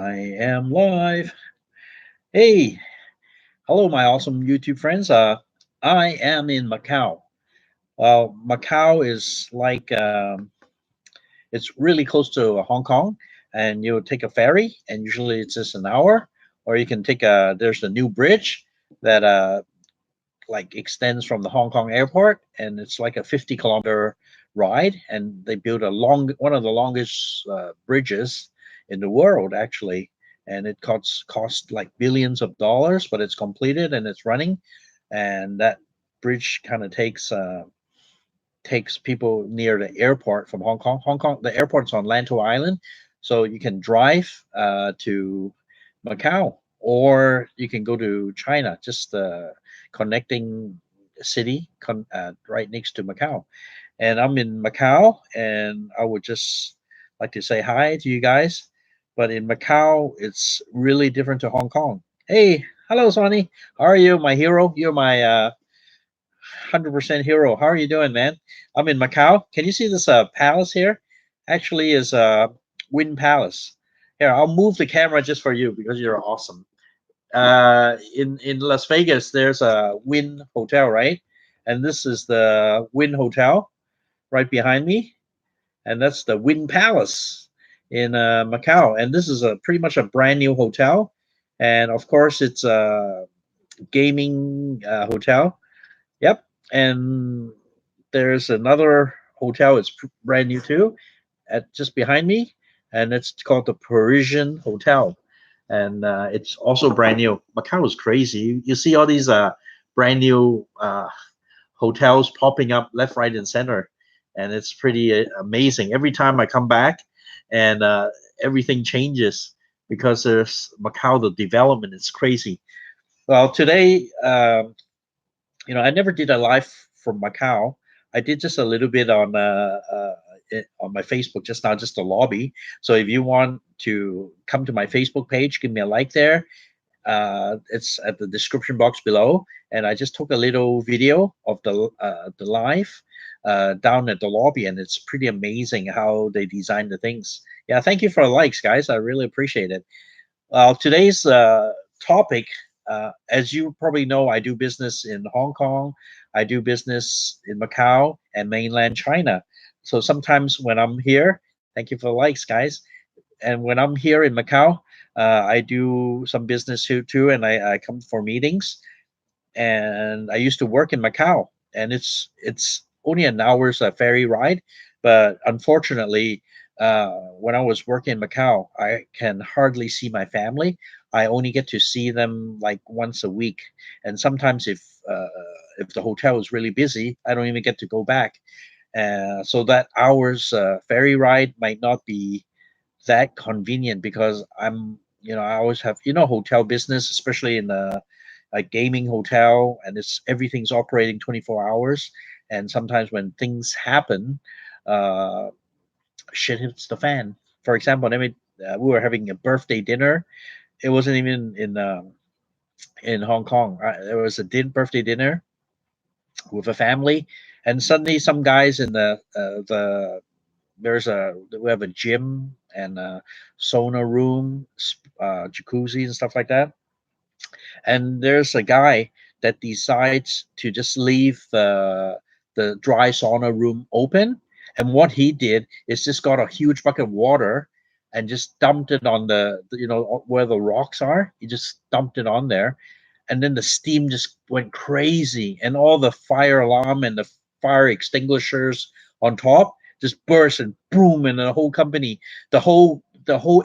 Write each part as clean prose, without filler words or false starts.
I am live. Hey, hello, my awesome YouTube friends. I am in Macau. Well, Macau is like it's really close to Hong Kong, and you take a ferry, and usually it's just an hour, or you can take a. There's a new bridge that like extends from the Hong Kong airport, and it's like a 50-kilometer ride, and they built one of the longest bridges in the world actually, and it cost like billions of dollars, but it's completed and it's running, and that bridge kind of takes people near the airport from Hong Kong. Hong Kong, the airport's on Lantau Island, so you can drive to Macau, or you can go to China, just connecting city right next to Macau. And I'm in Macau, and I would just like to say hi to you guys. But in Macau, it's really different to Hong Kong. Hey, hello, Sonny. How are you, my hero? You're my 100% hero. How are you doing, man? I'm in Macau. Can you see this palace here? Actually, is Wind Palace. Here, I'll move the camera just for you because you're awesome. In Las Vegas, there's a Wynn Hotel, right? And this is the Wynn Hotel right behind me, and that's the Wynn Palace in Macau. And this is a pretty much a brand new hotel, and of course, it's a gaming hotel. Yep, and there's another hotel. It's brand new too, at just behind me, and it's called the Parisian Hotel, and it's also brand new. Macau is crazy. You see all these brand new hotels popping up left, right, and center, and it's pretty amazing. Every time I come back, and everything changes because there's Macau. The development is crazy. Well, today, I never did a live from Macau. I did just a little bit on my Facebook just now, just a lobby. So if you want to come to my Facebook page, give me a like there. It's at the description box below, and I just took a little video of the live down at the lobby, and it's pretty amazing how they design the things. Yeah, thank you for the likes, guys. I really appreciate it. Today's topic, as you probably know, I do business in Hong Kong, I do business in Macau and mainland China. So sometimes when I'm here, thank you for the likes, guys. And when I'm here in Macau, I do some business here too, and I come for meetings. And I used to work in Macau, and it's only an hour's ferry ride, but unfortunately, when I was working in Macau, I can hardly see my family. I only get to see them like once a week, and sometimes if the hotel is really busy, I don't even get to go back. So that hour's ferry ride might not be that convenient because I always have hotel business, especially in a gaming hotel, and everything's operating 24 hours. And sometimes when things happen, uh, shit hits the fan. For example, we were having a birthday dinner. It wasn't even in Hong Kong. There was a birthday dinner with a family, and suddenly some guys in the we have a gym and a sauna room, jacuzzi and stuff like that. And there's a guy that decides to just leave the dry sauna room open. And what he did is just got a huge bucket of water and just dumped it on where the rocks are. He just dumped it on there, and then the steam just went crazy, and all the fire alarm and the fire extinguishers on top just burst and boom, and the whole company, the whole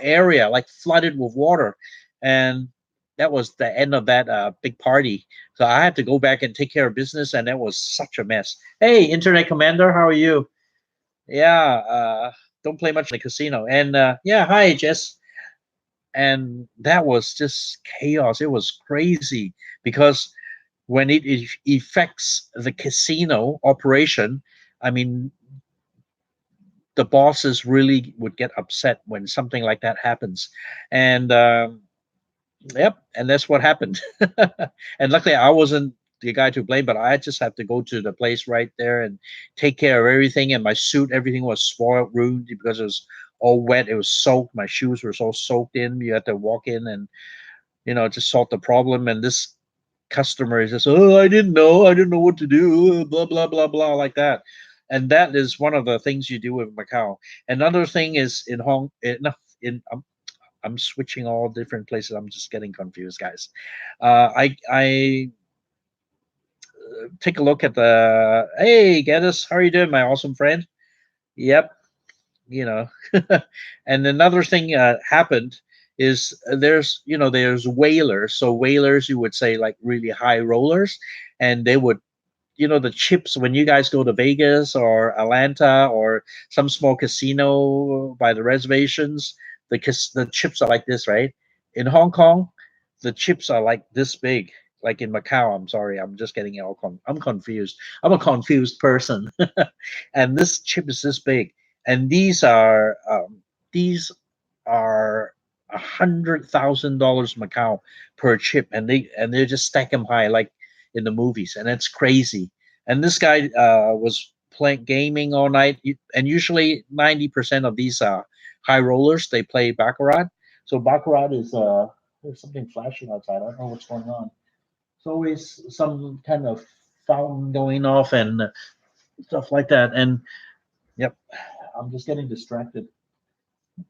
area like flooded with water, and that was the end of that big party. So I had to go back and take care of business, and that was such a mess. Hey, Internet Commander, how are you? Yeah, don't play much in the casino. And yeah, hi, Jess. And that was just chaos. It was crazy because when it affects the casino operation, I mean, the bosses really would get upset when something like that happens. And yep, and that's what happened. And luckily, I wasn't the guy to blame, but I just had to go to the place right there and take care of everything. And my suit, everything was spoiled, ruined because it was all wet. It was soaked. My shoes were so soaked in. You had to walk in and just solve the problem. And this customer is just, oh, I didn't know what to do, blah blah blah blah, like that. And that is one of the things you do with Macau. Another thing is in no, in I'm switching all different places. I'm just getting confused, guys. I take a look at the. Hey, Geddes, how are you doing, my awesome friend? Yep, you know. And another thing happened is there's whalers. So whalers, you would say, like really high rollers, and they would the chips when you guys go to Vegas or Atlanta or some small casino by the reservations, the chips are like this, right? In Hong Kong, the chips are like this big. Like in Macau, I'm sorry, I'm just getting I'm confused. I'm a confused person, and this chip is this big, and these are $100,000 Macau per chip, and they just stack them high like in the movies, and it's crazy. And this guy was playing gaming all night, and usually 90% of these high rollers they play baccarat. So baccarat is there's something flashing outside. I don't know what's going on. It's always some kind of fountain going off and stuff like that. And yep, I'm just getting distracted.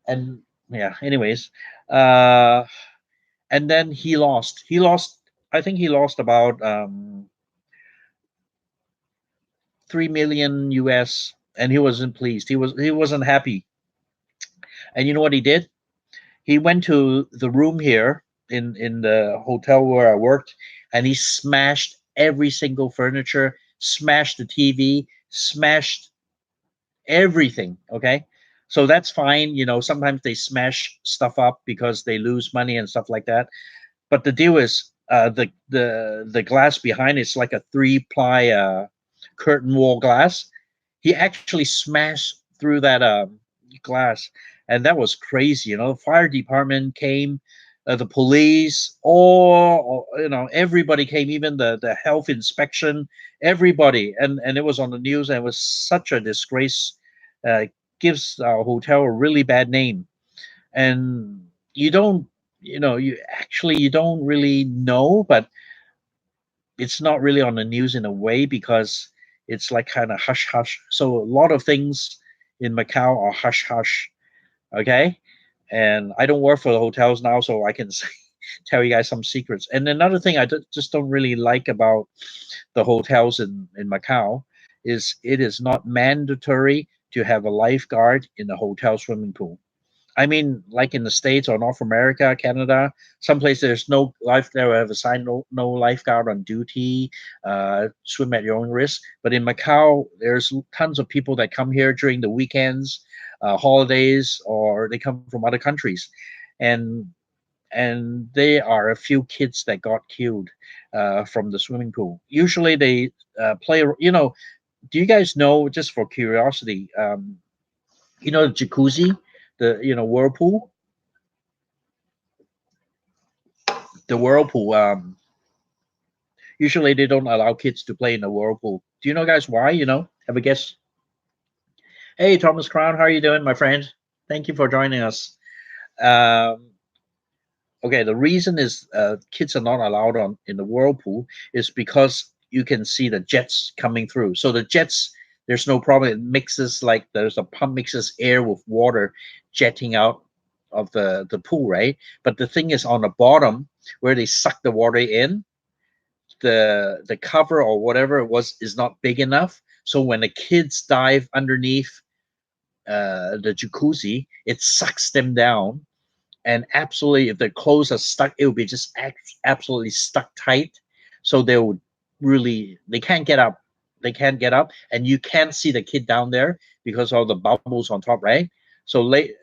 And yeah, anyways, uh, and then he lost. He lost. I think he lost about 3 million US, and he wasn't pleased. He wasn't happy. And you know what he did? He went to the room here in the hotel where I worked, and he smashed every single furniture, smashed the TV, smashed everything. Okay. So that's fine. Sometimes they smash stuff up because they lose money and stuff like that. But the deal is the glass behind it's like a 3-ply curtain wall glass. He actually smashed through that glass, and that was crazy. The fire department came, the police, all everybody came, even the health inspection, everybody, and it was on the news, and it was such a disgrace. Uh, Gives our hotel a really bad name, and you don't you don't really know, but it's not really on the news in a way because it's like kind of hush hush. So a lot of things in Macau are hush hush. Okay. And I don't work for the hotels now, so I can tell you guys some secrets. And another thing just don't really like about the hotels in Macau is it is not mandatory to have a lifeguard in the hotel swimming pool. I mean, like in the States or North America, Canada, some places there's no life. There have a sign, no lifeguard on duty. Swim at your own risk. But in Macau, there's tons of people that come here during the weekends, holidays, or they come from other countries, and there are a few kids that got killed from the swimming pool. Usually they play. Do you guys know? Just for curiosity, the jacuzzi, the whirlpool, the whirlpool. Usually they don't allow kids to play in the whirlpool. Do you know, guys, why? Have a guess. Hey, Thomas Crown, how are you doing, my friend? Thank you for joining us. Um, okay, the reason is kids are not allowed on in the whirlpool is because you can see the jets coming through. So the jets, there's no problem. It mixes like there's a pump mixes air with water jetting out of the pool, right? But the thing is on the bottom where they suck the water in, the cover or whatever it was is not big enough. So when the kids dive underneath the jacuzzi, it sucks them down. And absolutely, if their clothes are stuck, it will be just absolutely stuck tight. So they can't get up. They can't get up, and you can't see the kid down there because of the bubbles on top, right? So late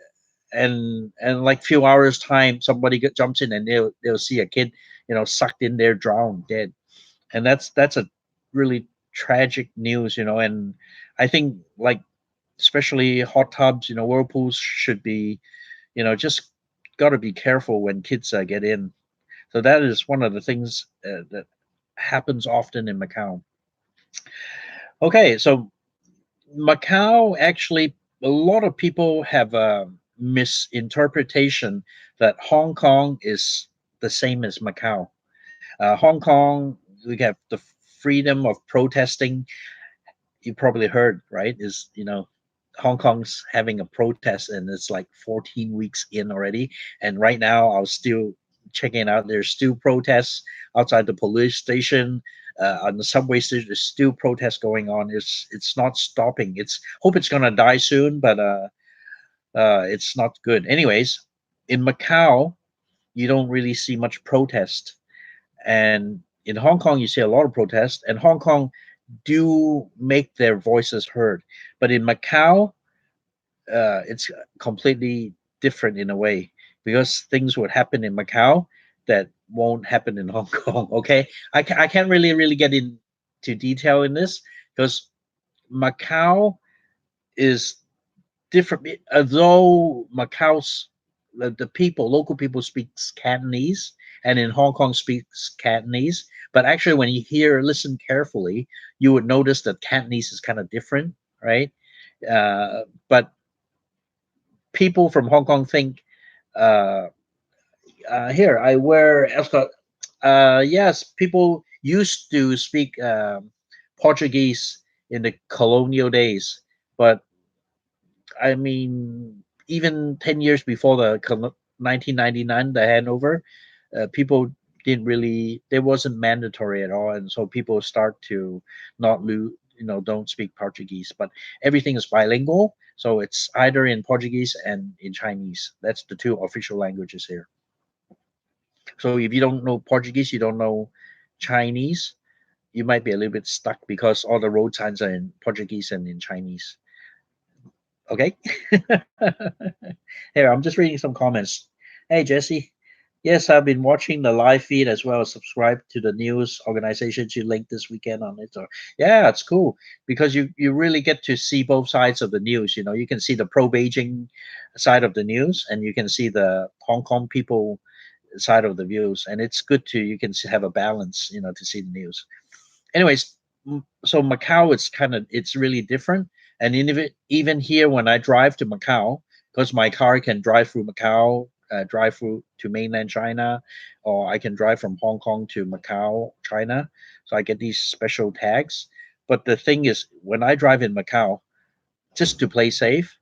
and like few hours time, somebody jumps in and they'll see a kid, sucked in there, drowned, dead. And that's a really tragic news, and I think like especially hot tubs, whirlpools should be, just got to be careful when kids get in. So that is one of the things that happens often in Macau. Okay, so Macau actually, a lot of people have misinterpretation that Hong Kong is the same as Macau. Hong Kong, we have the freedom of protesting. You probably heard, right? Is Hong Kong's having a protest and it's like 14 weeks in already. And right now, I was still checking it out. There's still protests outside the police station. On the subway station, there's still protests going on. It's not stopping. It's hope it's gonna die soon, but it's not good. Anyways, in Macau, you don't really see much protest, and in Hong Kong, you see a lot of protest. And Hong Kong do make their voices heard, but in Macau, it's completely different in a way because things would happen in Macau that won't happen in Hong Kong. Okay, I can't really get into detail in this because Macau is different. Although Macau's the people, local people speaks Cantonese, and in Hong Kong speaks Cantonese. But actually, when you listen carefully, you would notice that Cantonese is kind of different, right? But people from Hong Kong think, uh, here I wear ascot. Yes, people used to speak Portuguese in the colonial days, but I mean, even 10 years before the 1999, the handover, people didn't really, it wasn't mandatory at all. And so people start to not lose, don't speak Portuguese, but everything is bilingual. So it's either in Portuguese and in Chinese. That's the two official languages here. So if you don't know Portuguese, you don't know Chinese, you might be a little bit stuck because all the road signs are in Portuguese and in Chinese. Okay. Here, I'm just reading some comments. Hey, Jesse. Yes, I've been watching the live feed as well as subscribe to the news organizations you linked this weekend on it. So, yeah, it's cool because you really get to see both sides of the news. You can see the pro Beijing side of the news, and you can see the Hong Kong people side of the views, and it's good to you can have a balance. To see the news. Anyways, so Macau, it's really different. And even here, when I drive to Macau, because my car can drive through Macau, drive through to mainland China, or I can drive from Hong Kong to Macau, China. So I get these special tags. But the thing is, when I drive in Macau, just to play safe,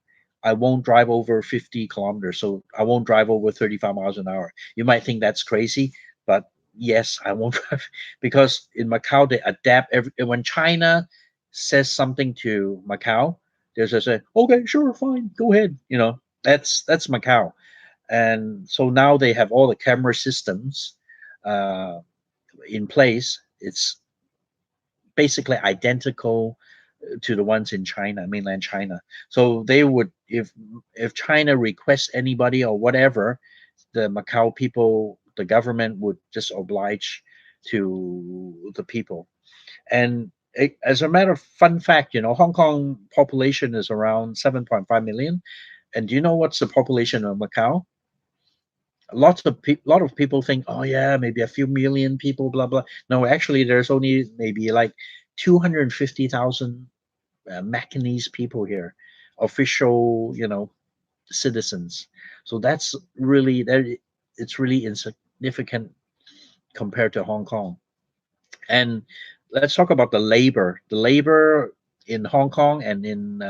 I won't drive over 50 kilometers. So I won't drive over 35 miles an hour. You might think that's crazy, but yes, I won't drive because in Macau they adapt when China says something to Macau, they just say, okay, sure, fine, go ahead. That's Macau. And so now they have all the camera systems uh, in place. It's basically identical to the ones in China, mainland China. So they would, if China requests anybody or whatever, the Macau people, the government would just oblige to the people. And as a matter of fun fact, Hong Kong population is around 7.5 million. And do you know what's the population of Macau? Lot of people think, oh yeah, maybe a few million people, blah blah. No, actually, there's only maybe like 250,000 Macanese people here, official, citizens. So that's really that. It's really insignificant compared to Hong Kong. And let's talk about the labor. The labor in Hong Kong and in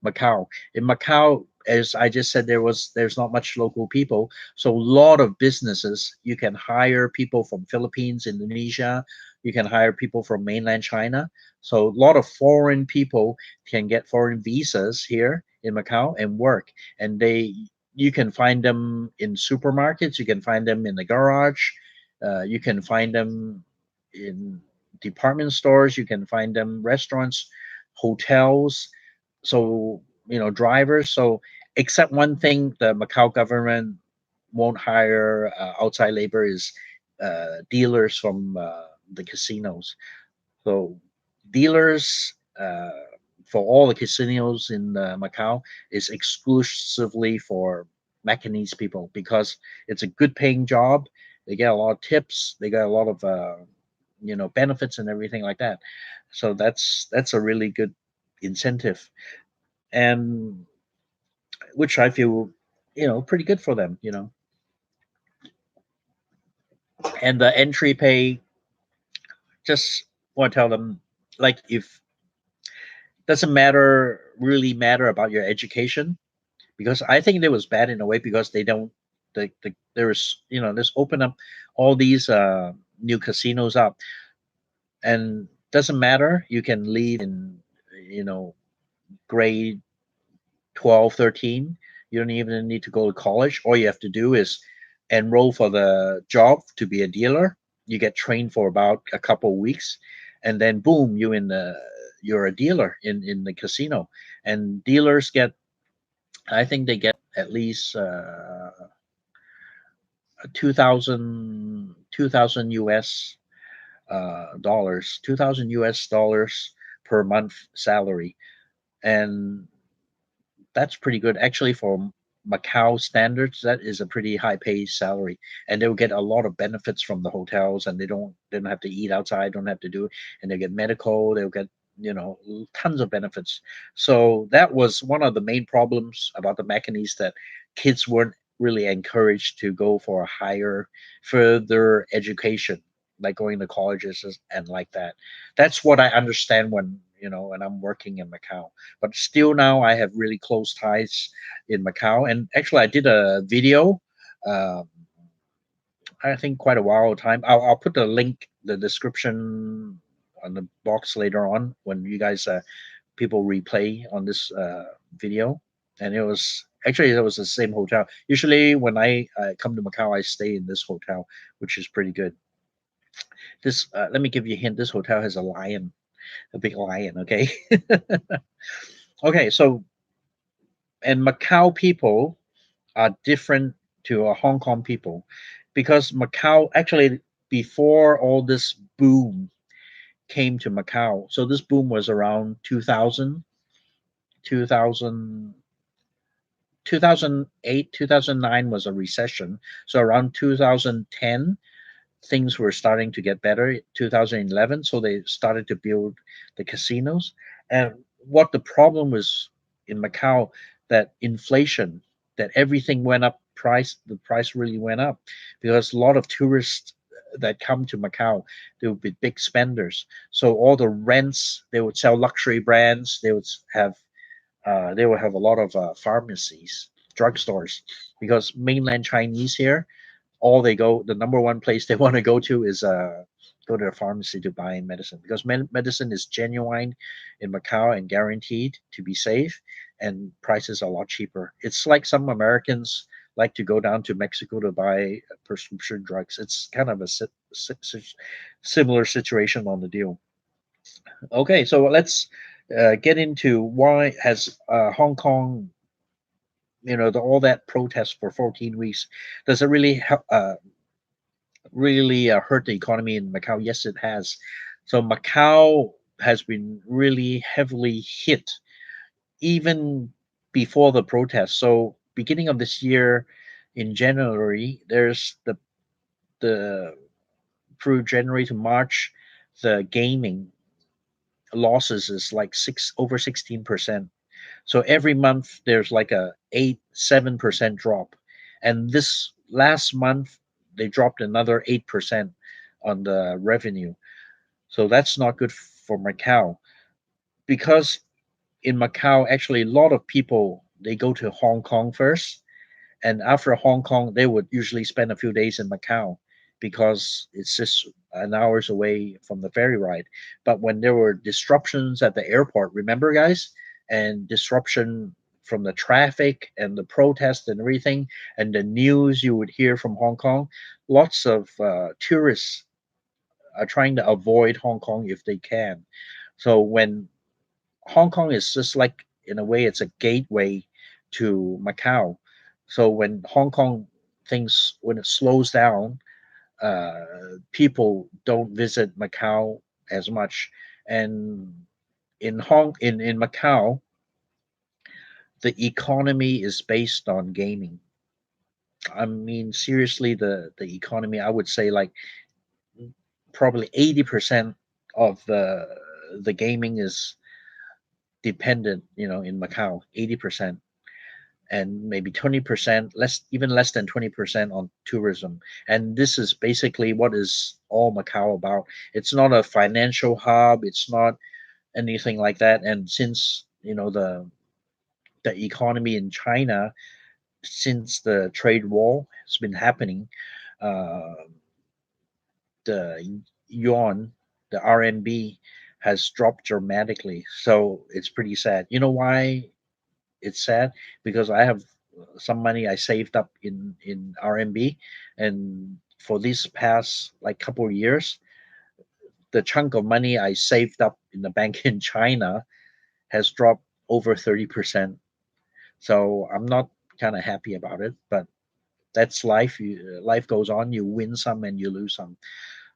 Macau. In Macau, as I just said, there's not much local people, so a lot of businesses you can hire people from Philippines, Indonesia. You can hire people from mainland China. So a lot of foreign people can get foreign visas here in Macau and work. And you can find them in supermarkets. You can find them in the garage. You can find them in department stores. You can find them restaurants, hotels. So drivers. So except one thing, the Macau government won't hire outside labor is dealers from the casinos. So dealers for all the casinos in Macau is exclusively for Macanese people because it's a good paying job. They get a lot of tips. They get a lot of benefits and everything like that. So that's a really good incentive, and which I feel pretty good for them. And the entry pay, just want to tell them, like, if doesn't matter about your education, because I think it was bad in a way because they don't there's there's open up all these new casinos up, and doesn't matter, you can leave in you know grade 12, 13. You don't even need to go to college. All you have to do is enroll for the job to be a dealer. You get trained for about a couple of weeks, and then boom, you're a dealer in the casino. And dealers get, I think they get at least 2000 US dollars, 2000 US dollars per month salary. And that's pretty good actually for Macau standards. That is a pretty high paid salary, and they'll get a lot of benefits from the hotels, and they don't have to eat outside, don't have to do, and they get medical. They'll get tons of benefits. So that was one of the main problems about the Macanese, that kids weren't really encouraged to go for a higher, further education, like going to colleges and like that. That's what I understand when I'm working in Macau. But still now I have really close ties in Macau. And actually, I did a video. Uh, I think quite a while time. I'll put the link, the description on the box later on when you guys people replay on this video. And it was the same hotel. Usually when I come to Macau, I stay in this hotel, which is pretty good. This let me give you a hint. This hotel has a lion, a big lion. Okay. Okay. So, and Macau people are different to Hong Kong people, because Macau actually, before all this boom came to Macau, so this boom was around 2000, 2000, 2008, 2009 was a recession. So around 2010, things were starting to get better. 2011, so they started to build the casinos. And what the problem was in Macau, that inflation, that everything went up, the price really went up, because a lot of tourists that come to Macau, they would be big spenders. So all the rents, they would sell luxury brands, they will have a lot of pharmacies, drugstores, because mainland Chinese here, the number one place they want to go to is go to a pharmacy to buy medicine, because medicine is genuine in Macau and guaranteed to be safe, and prices are a lot cheaper. It's like some Americans like to go down to Mexico to buy prescription drugs. It's kind of a similar situation on the deal. Okay, so let's get into why has Hong Kong, all that protest for 14 weeks, does it really hurt the economy in Macau? Yes, it has. So Macau has been really heavily hit even before the protest. So beginning of this year, in January, there's the through January to March, the gaming losses is like 16%. So every month there's like a 7% drop, and this last month they dropped another 8% on the revenue. So that's not good for Macau, because in Macau, actually, a lot of people, they go to Hong Kong first, and after Hong Kong, they would usually spend a few days in Macau, because it's just an hours away from the ferry ride. But when there were disruptions at the airport, remember, guys, and disruption from the traffic and the protest and everything, and the news you would hear from Hong Kong, lots of tourists are trying to avoid Hong Kong if they can. So when Hong Kong is just like, in a way, it's a gateway to Macau. So when Hong Kong things, when it slows down, people don't visit Macau as much. And in Macau, the economy is based on gaming. I mean, seriously, the economy, I would say, like, probably 80% of the gaming is dependent, in Macau, 80%. and maybe 20% less, even less than 20% on tourism. And this is basically what is all Macau about. It's not a financial hub, it's not anything like that. And since the economy in China, since the trade war has been happening, uh, the yuan, the RMB has dropped dramatically. So it's pretty sad. You know why it's sad? Because I have some money I saved up in RMB, and for these past like couple of years, the chunk of money I saved up in the bank in China has dropped over 30%. So I'm not kind of happy about it, but that's life. Life goes on. You win some and you lose some.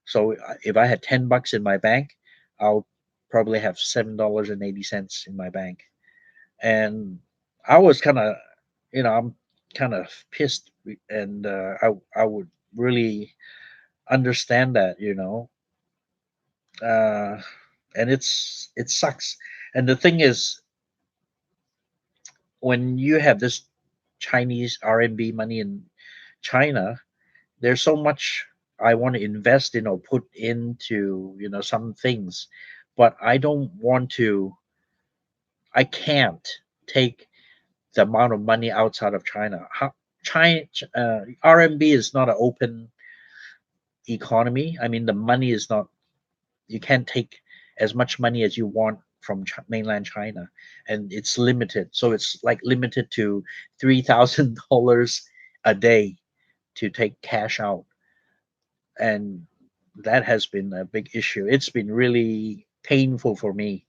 So if I had $10 in my bank, I'll probably have $7.80 in my bank. And I was kind of, I'm kind of pissed, and I would really understand that, uh, and it sucks. And the thing is, when you have this Chinese RMB money in China, there's so much I want to invest in or put into, some things, but I can't take the amount of money outside of China. China, RMB is not an open economy. I mean, the money is not, you can't take as much money as you want from mainland China, and it's limited. So it's like limited to $3,000 a day to take cash out, and that has been a big issue. It's been really painful for me.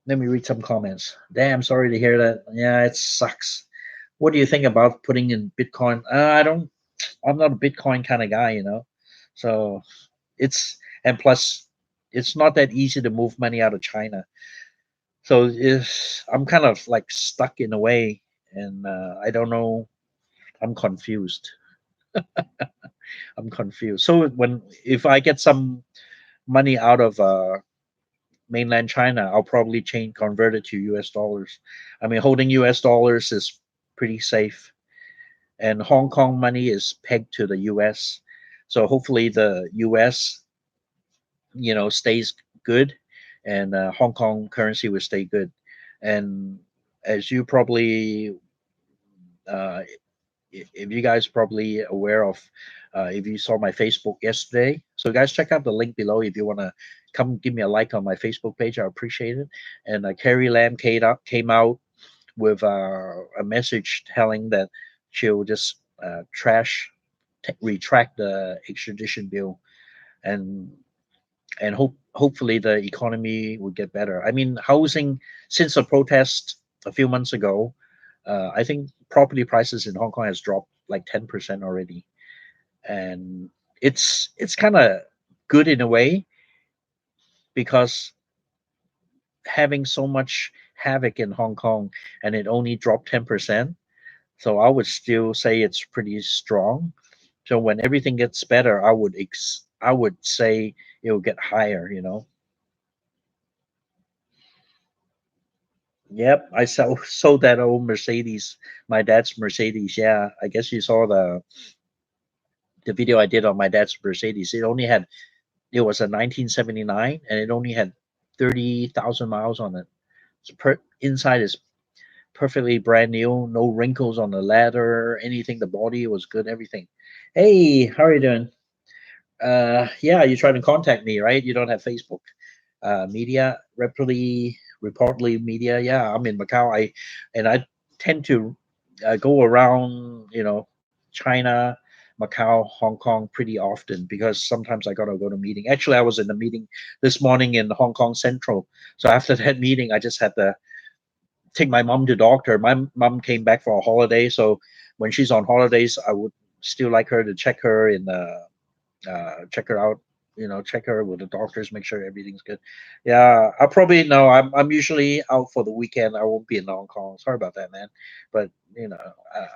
Let me read some comments. Damn, sorry to hear that. Yeah, it sucks. What do you think about putting in Bitcoin? I don't. I'm not a Bitcoin kind of guy. So it's and plus, it's not that easy to move money out of China. So I'm kind of like stuck in a way, and I don't know. I'm confused. I'm confused. So if I get some money out of mainland China, I'll probably convert it to US dollars. I mean, holding US dollars is pretty safe, and Hong Kong money is pegged to the US. So hopefully the US, stays good, and Hong Kong currency will stay good. And as you probably, uh, if you guys probably aware of, if you saw my Facebook yesterday, so guys, check out the link below if you want to come give me a like on my Facebook page. I appreciate it. And Carrie Lam came out with a message telling that she'll just retract the extradition bill, and hopefully the economy will get better. I mean, housing, since the protest a few months ago, I think property prices in Hong Kong has dropped like 10% already, and it's kind of good in a way, because having so much havoc in Hong Kong and it only dropped 10%, so I would still say it's pretty strong. So when everything gets better, I would say it will get higher. Yep, I sold that old Mercedes, my dad's Mercedes. Yeah, I guess you saw the video I did on my dad's Mercedes. It was a 1979, and it only had 30,000 miles on it. Inside is perfectly brand new, no wrinkles on the leather, anything. The body was good, everything. Hey, how are you doing? Yeah, you're trying to contact me, right? You don't have Facebook. Media, reportedly media. Yeah, I'm in Macau. I tend to go around, China, Macau, Hong Kong pretty often, because sometimes I gotta go to meeting. Actually, I was in a meeting this morning in Hong Kong Central. So after that meeting, I just had to take my mom to doctor. My mom came back for a holiday, so when she's on holidays, I would still like her to check her out, check her with the doctors, make sure everything's good. Yeah, I probably no, I'm usually out for the weekend. I won't be in Hong Kong. Sorry about that, man. But uh,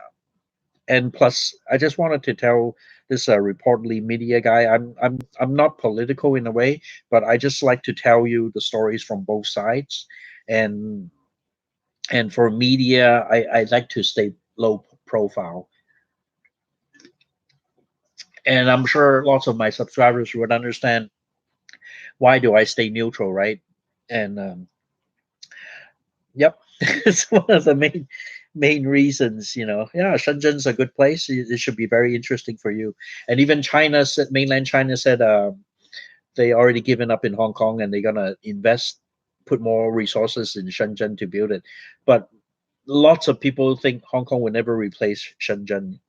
and plus, I just wanted to tell this reportedly media guy, I'm not political in a way, but I just like to tell you the stories from both sides. And And for media, I like to stay low profile. And I'm sure lots of my subscribers would understand why do I stay neutral, right? And yep, it's one of the main reasons. Yeah, Shenzhen's a good place. It should be very interesting for you. And even China said, mainland China said, they already given up in Hong Kong and they're gonna invest, put more resources in Shenzhen to build it. But lots of people think Hong Kong will never replace Shenzhen.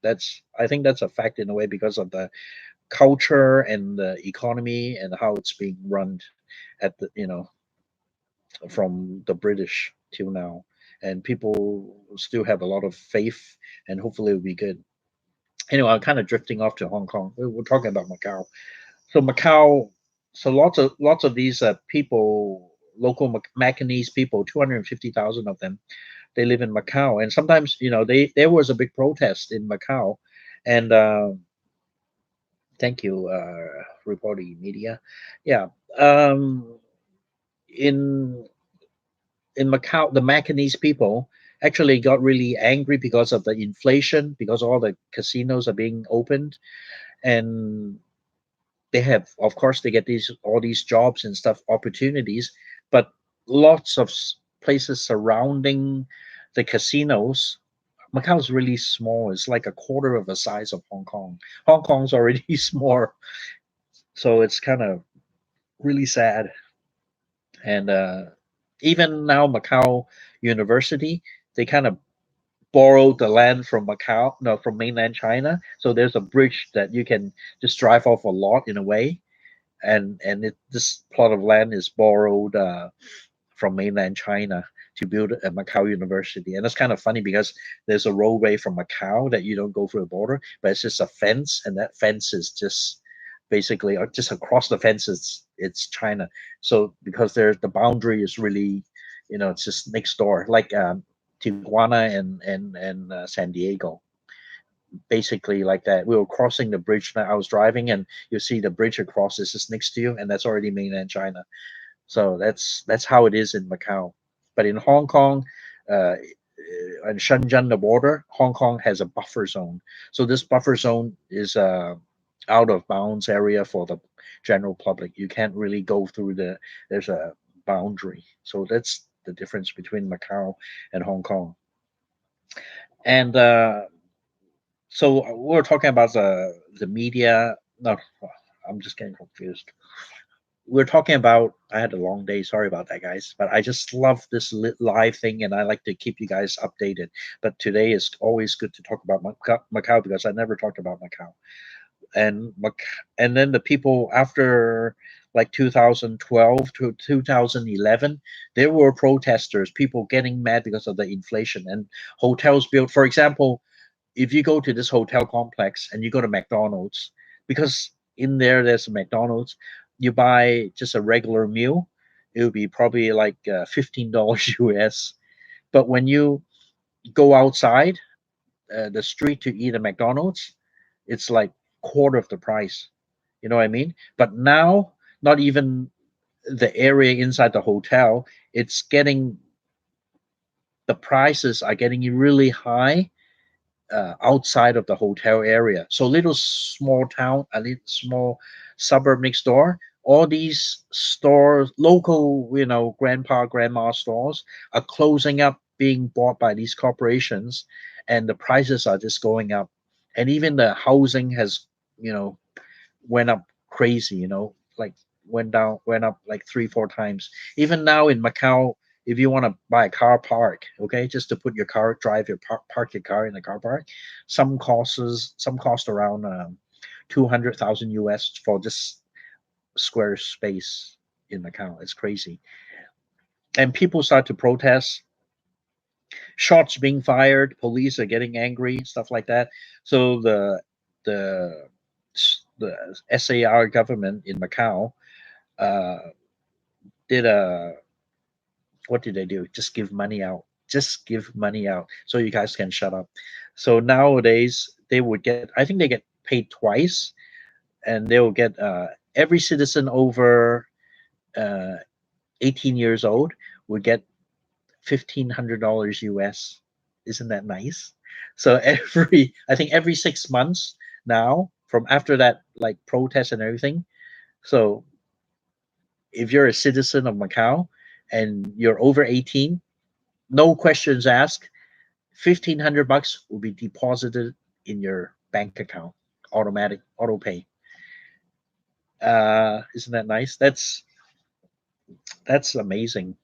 I think that's a fact in a way because of the culture and the economy and how it's being run at the from the British till now, and people still have a lot of faith, and hopefully it'll be good. Anyway, I'm kind of drifting off to Hong Kong. We're talking about Macau. So Macau, so lots of these people, local Macanese people, 250,000 of them, they live in Macau, and sometimes there was a big protest in Macau, and thank you, reporting media, yeah. Um, in Macau, the Macanese people actually got really angry because of the inflation, because all the casinos are being opened, and they have, of course, they get these all these jobs and stuff opportunities, but lots of places surrounding the casinos. Macau is really small. It's like a quarter of the size of Hong Kong. Hong Kong's already small, so it's kind of really sad. And even now, Macau University, they kind of borrowed the land from Macau, no, from mainland China. So there's a bridge that you can just drive off a lot in a way, and this plot of land is borrowed from mainland China to build a Macau University. And it's kind of funny because there's a roadway from Macau that you don't go through the border, but it's just a fence, and that fence is just basically just across the fence. It's China. So because there's the boundary is really, it's just next door, like Tijuana and San Diego, basically like that. We were crossing the bridge. Now I was driving, and you see the bridge across is just next to you, and that's already mainland China. So that's how it is in Macau. But in Hong Kong, and Shenzhen, the border, Hong Kong has a buffer zone. So this buffer zone is out of bounds area for the general public. You can't really go through there's a boundary. So that's the difference between Macau and Hong Kong. And so we're talking about the media. No, I'm just getting confused. We're talking about, I had a long day, sorry about that, guys, but I just love this live thing, and I like to keep you guys updated. But today is always good to talk about Macau because I never talked about Macau. And and then the people after like 2012 to 2011, there were protesters, people getting mad because of the inflation, and hotels built, for example, if you go to this hotel complex and you go to McDonald's, because in there's a McDonald's, you buy just a regular meal, it would be probably like $15 US. But when you go outside the street to eat a McDonald's, it's like quarter of the price. You know what I mean? But now, not even the area inside the hotel, it's getting the prices are getting really high outside of the hotel area. So little small town, a little small suburb next door, all these stores, local, grandpa, grandma stores are closing up, being bought by these corporations, and the prices are just going up. And even the housing has, you know, went up crazy, like went up like 3, 4 times. Even now in Macau, if you want to buy a car park, okay, just to put your car, drive your park your car in the car park, some cost around 200,000 US for just square space in Macau. It's crazy, and people start to protest. Shots being fired, police are getting angry, stuff like that. So the the SAR government in Macau uh, did a what did they do? Just give money out. Just give money out so you guys can shut up. So nowadays they would get. I think they get paid twice, and they will get every citizen over uh, 18 years old would get $1,500 US. Isn't that nice? So I think every 6 months now, from after that like protest and everything. So if you're a citizen of Macau and you're over 18, no questions asked, $1,500 will be deposited in your bank account, automatic auto pay. Isn't that nice? That's amazing.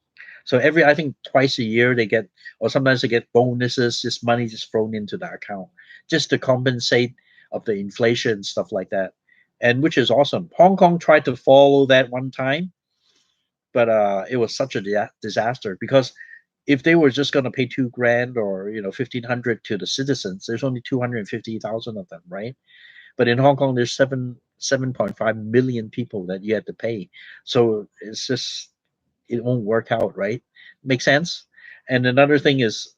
So every I think twice a year they get, or sometimes they get bonuses, just money just thrown into the account, just to compensate of the inflation and stuff like that, and which is awesome. Hong Kong tried to follow that one time, but it was such a disaster because if they were just going to pay 2 grand or 1,500 to the citizens, there's only 250,000 of them, right? But in Hong Kong, there's 7.5 million people that you have to pay, so it's just it won't work out, right? Make sense? And another thing is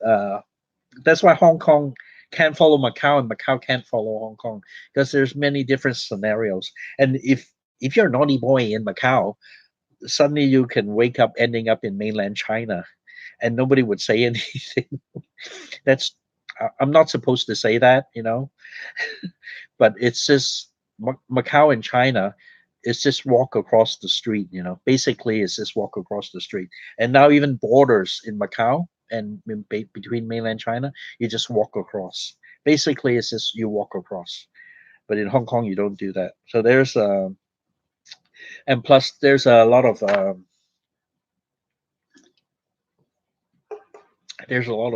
that's why Hong Kong can't follow Macau and Macau can't follow Hong Kong because there's many different scenarios. And if you're a naughty boy in Macau, suddenly you can wake up ending up in mainland China, and nobody would say anything. That's I'm not supposed to say that, but it's just Macau and China. It's just walk across the street, Basically, it's just walk across the street. And now even borders in Macau and between mainland China, you just walk across. Basically, it's just you walk across. But in Hong Kong, you don't do that. So and plus there's a lot of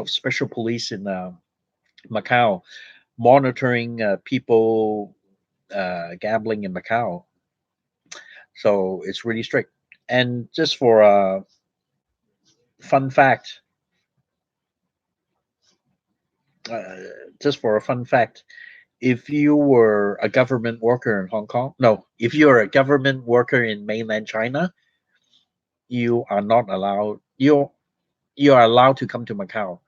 special police in Macau monitoring people gambling in Macau. So it's really strict. And just for a fun fact, uh, just for a fun fact, if you were a government worker in Hong Kong, no, if you're a government worker in mainland China, you are not allowed. You are allowed to come to Macau,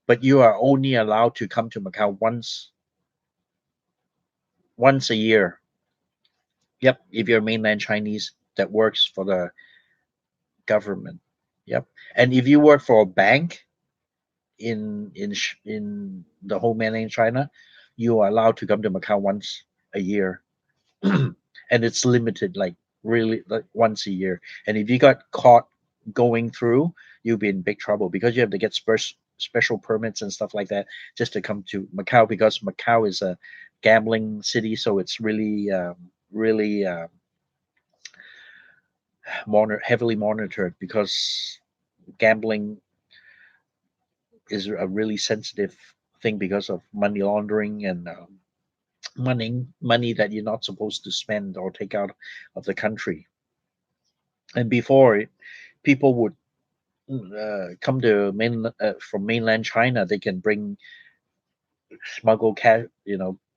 but you are only allowed to come to Macau once a year. Yep, if you're mainland Chinese that works for the government. Yep, and if you work for a bank in the whole mainland China, you are allowed to come to Macau once a year, and it's limited, like really like once a year. And if you got caught going through, you'll be in big trouble because you have to get special permits and stuff like that just to come to Macau because Macau is a gambling city, so it's really heavily monitored because gambling is a really sensitive thing because of money laundering and money that you're not supposed to spend or take out of the country. And before people would come to from mainland China, they can bring smuggle cash,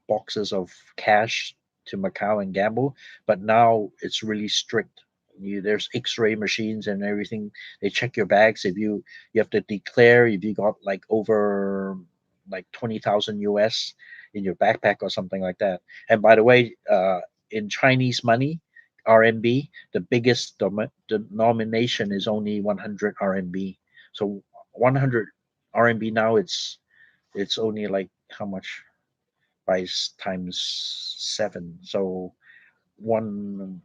boxes of cash to Macau and gamble. But now it's really strict. There's X-ray machines and everything. They check your bags. If you have to declare if you got like over like 20,000 US in your backpack or something like that. And by the way, in Chinese money, RMB, the biggest denomination is only 100 RMB. So 100 RMB now it's only like how much by times 7. So one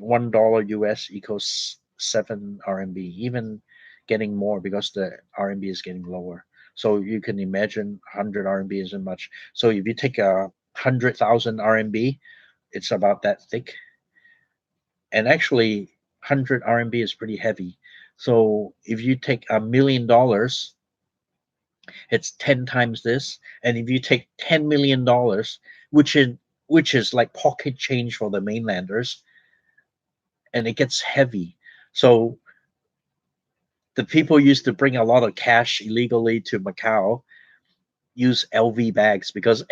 $1 US equals 7 RMB, even getting more because the RMB is getting lower. So you can imagine 100 RMB isn't much. So if you take 100,000 RMB, it's about that thick. And actually, 100 RMB is pretty heavy. So if you take $1 million, it's 10 times this. And if you take $10 million, which is which is like pocket change for the mainlanders, and it gets heavy. So the people used to bring a lot of cash illegally to Macau use LV bags because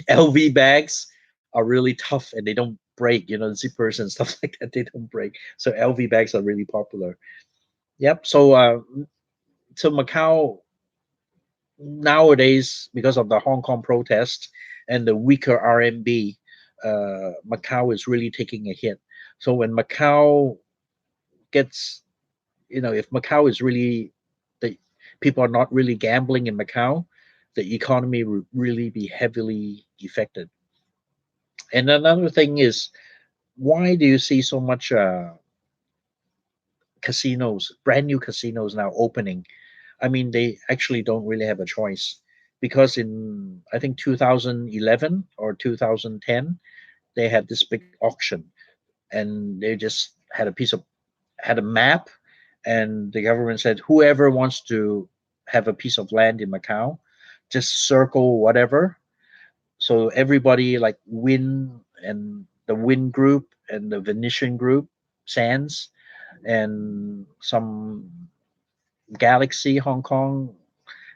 LV bags are really tough and they don't break, zippers and stuff like that, they don't break. So LV bags are really popular. Yep. So Macau nowadays, because of the Hong Kong protest and the weaker RMB, Macau is really taking a hit. So when Macau gets, if Macau is really the people are not really gambling in Macau, the economy would really be heavily affected. And another thing is, why do you see so much casinos, brand new casinos now opening? I mean, they actually don't really have a choice because in I think 2011 or 2010 they had this big auction, and they just had a map, and the government said whoever wants to have a piece of land in Macau, just circle whatever. So everybody like Win and the Win group and the Venetian group, Sands, and some Galaxy Hong Kong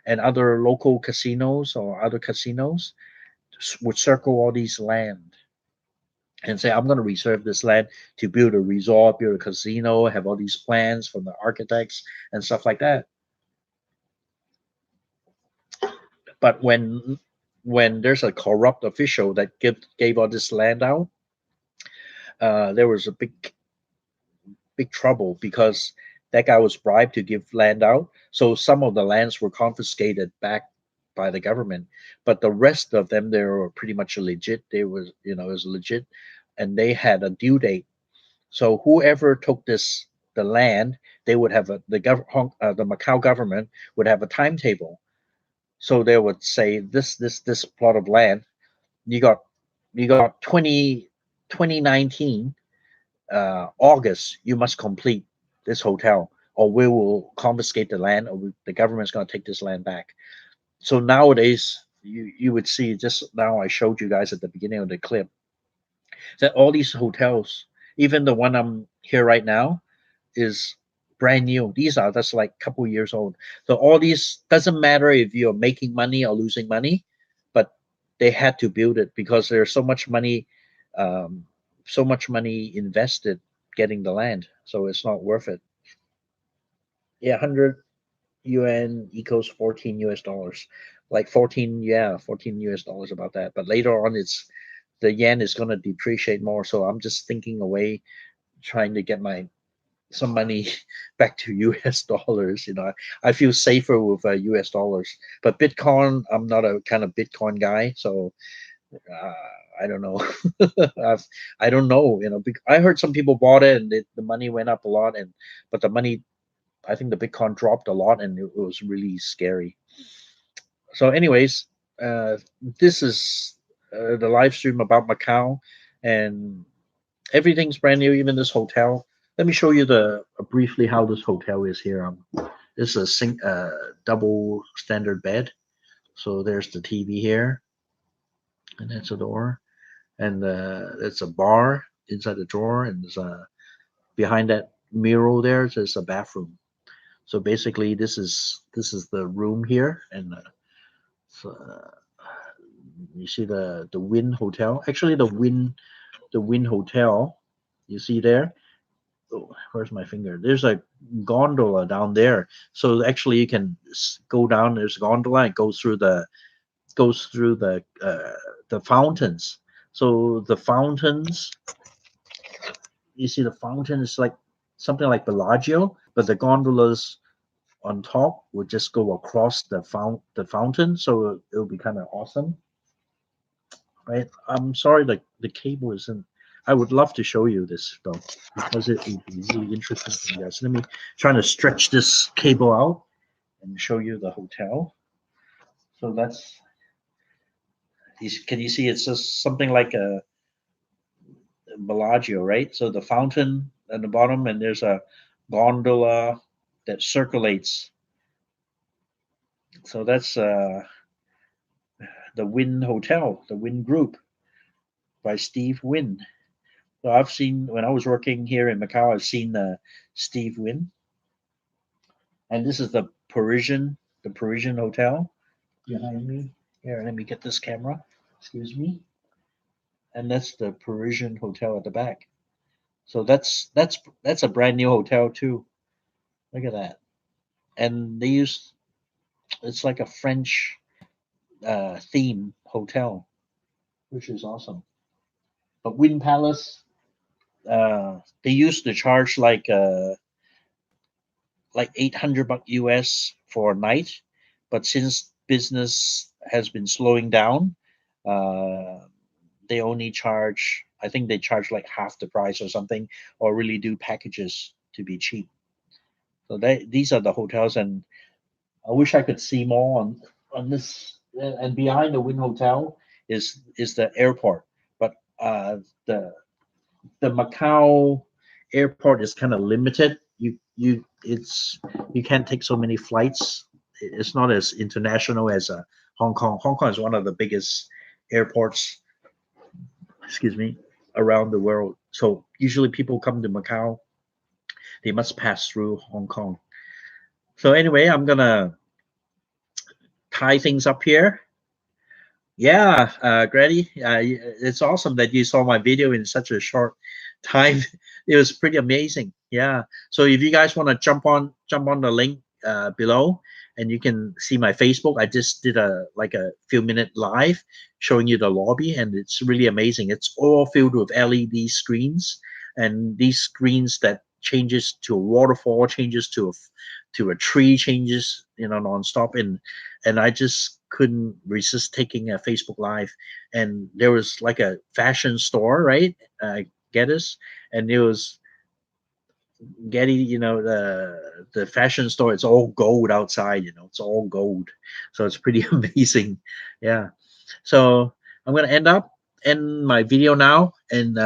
and other local casinos or other casinos would circle all these land and say, I'm going to reserve this land to build a resort, build a casino, have all these plans from the architects and stuff like that. But when there's a corrupt official that gave all this land out, there was a big trouble because that guy was bribed to give land out. So some of the lands were confiscated back by the government, but the rest of them they were pretty much legit. They was it was legit, and they had a due date. So whoever took the land, they would have the Macau government would have a timetable. So they would say this plot of land you got you got 2019 August, you must complete this hotel, or we will confiscate the land, or the government's going to take this land back. So nowadays, you would see just now I showed you guys at the beginning of the clip that all these hotels, even the one I'm here right now, is brand new. These are just like a couple years old. So all these doesn't matter if you're making money or losing money, but they had to build it because there's um, so much money invested getting the land. So it's not worth it. Yeah, 100 yuan equals 14 US dollars, like 14, yeah, 14 US dollars about that. But later on, it's the yen is going to depreciate more. So I'm just thinking away, trying to get my some money back to US dollars. I feel safer with US dollars. But Bitcoin, I'm not a kind of Bitcoin guy, so uh, I don't know. I've, I don't know. I heard some people bought it and the money went up a lot, but the money, I think the Bitcoin dropped a lot, and it was really scary. So, anyways, uh, this is the live stream about Macau, and everything's brand new, even this hotel. Let me show you the briefly how this hotel is here. This is a double standard bed. So there's the TV here, and that's a door, and it's a bar inside the drawer, and there's a behind that mirror there's a bathroom. So basically, this is the room here, and so, you see the Win Hotel. Actually, the Win Hotel, you see there. Oh, where's my finger? There's a gondola down there. So actually, you can go down. There's a gondola. It goes through the fountains. So the fountains, you see the fountain is like something like Bellagio, but the gondolas on top would just go across the fountain. So it'll be kind of awesome, right? I'm sorry the cable isn't. I would love to show you this though because it would be really interesting for you guys. Let me trying to stretch this cable out and show you the hotel. So that's can you see it's just something like a Bellagio, right? So the fountain at the bottom, and there's a gondola that circulates. So that's the Wynn Hotel, the Wynn Group by Steve Wynn. So I've seen when I was working here in Macau, I've seen Steve Wynn, and this is the Parisian Hotel behind me. Here, let me get this camera. Excuse me. And that's the Parisian Hotel at the back. So that's a brand new hotel too. Look at that. And they use it's like a French theme hotel, which is awesome. But Wynn Palace, they used to charge like 800 bucks US for a night, but since business has been slowing down, uh, they only charge, I think they charge like half the price or something, or really do packages to be cheap. So these are the hotels, and I wish I could see more on this. And behind the Wynn Hotel is the airport, but the Macau airport is kind of limited. You can't take so many flights. It's not as international as Hong Kong. Hong Kong is one of the biggest airports, excuse me, around the world. So usually people come to Macau, they must pass through Hong Kong. So anyway, I'm gonna tie things up here. Yeah, Grady, it's awesome that you saw my video in such a short time. It was pretty amazing. Yeah. So if you guys want to jump on the link below, and you can see my Facebook. I just did a few minute live showing you the lobby, and it's really amazing. It's all filled with LED screens, and these screens that changes to a waterfall, changes to a tree, changes nonstop, and I just couldn't resist taking a Facebook Live. And there was like a fashion store, right? Geddes, and it was Getty, the fashion store. It's all gold outside, it's all gold, so it's pretty amazing. Yeah. So I'm gonna end my video now, and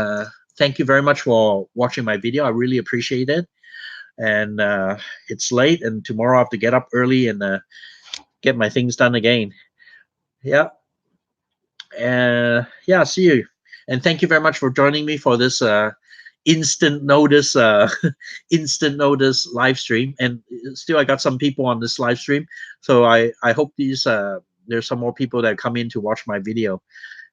thank you very much for watching my video. I really appreciate it. And it's late, and tomorrow I have to get up early and get my things done again. Yeah. Yeah, see you. And thank you very much for joining me for this instant notice instant notice live stream. And still I got some people on this live stream, so I hope there's some more people that come in to watch my video.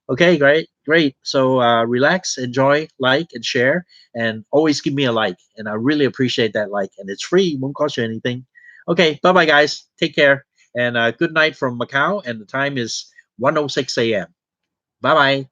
Okay, great. So relax, enjoy, like and share, and always give me a like, and I really appreciate that like, and it's free, won't cost you anything. Okay, bye bye guys, take care, and good night from Macau, and the time is 1:06 a.m. Bye bye.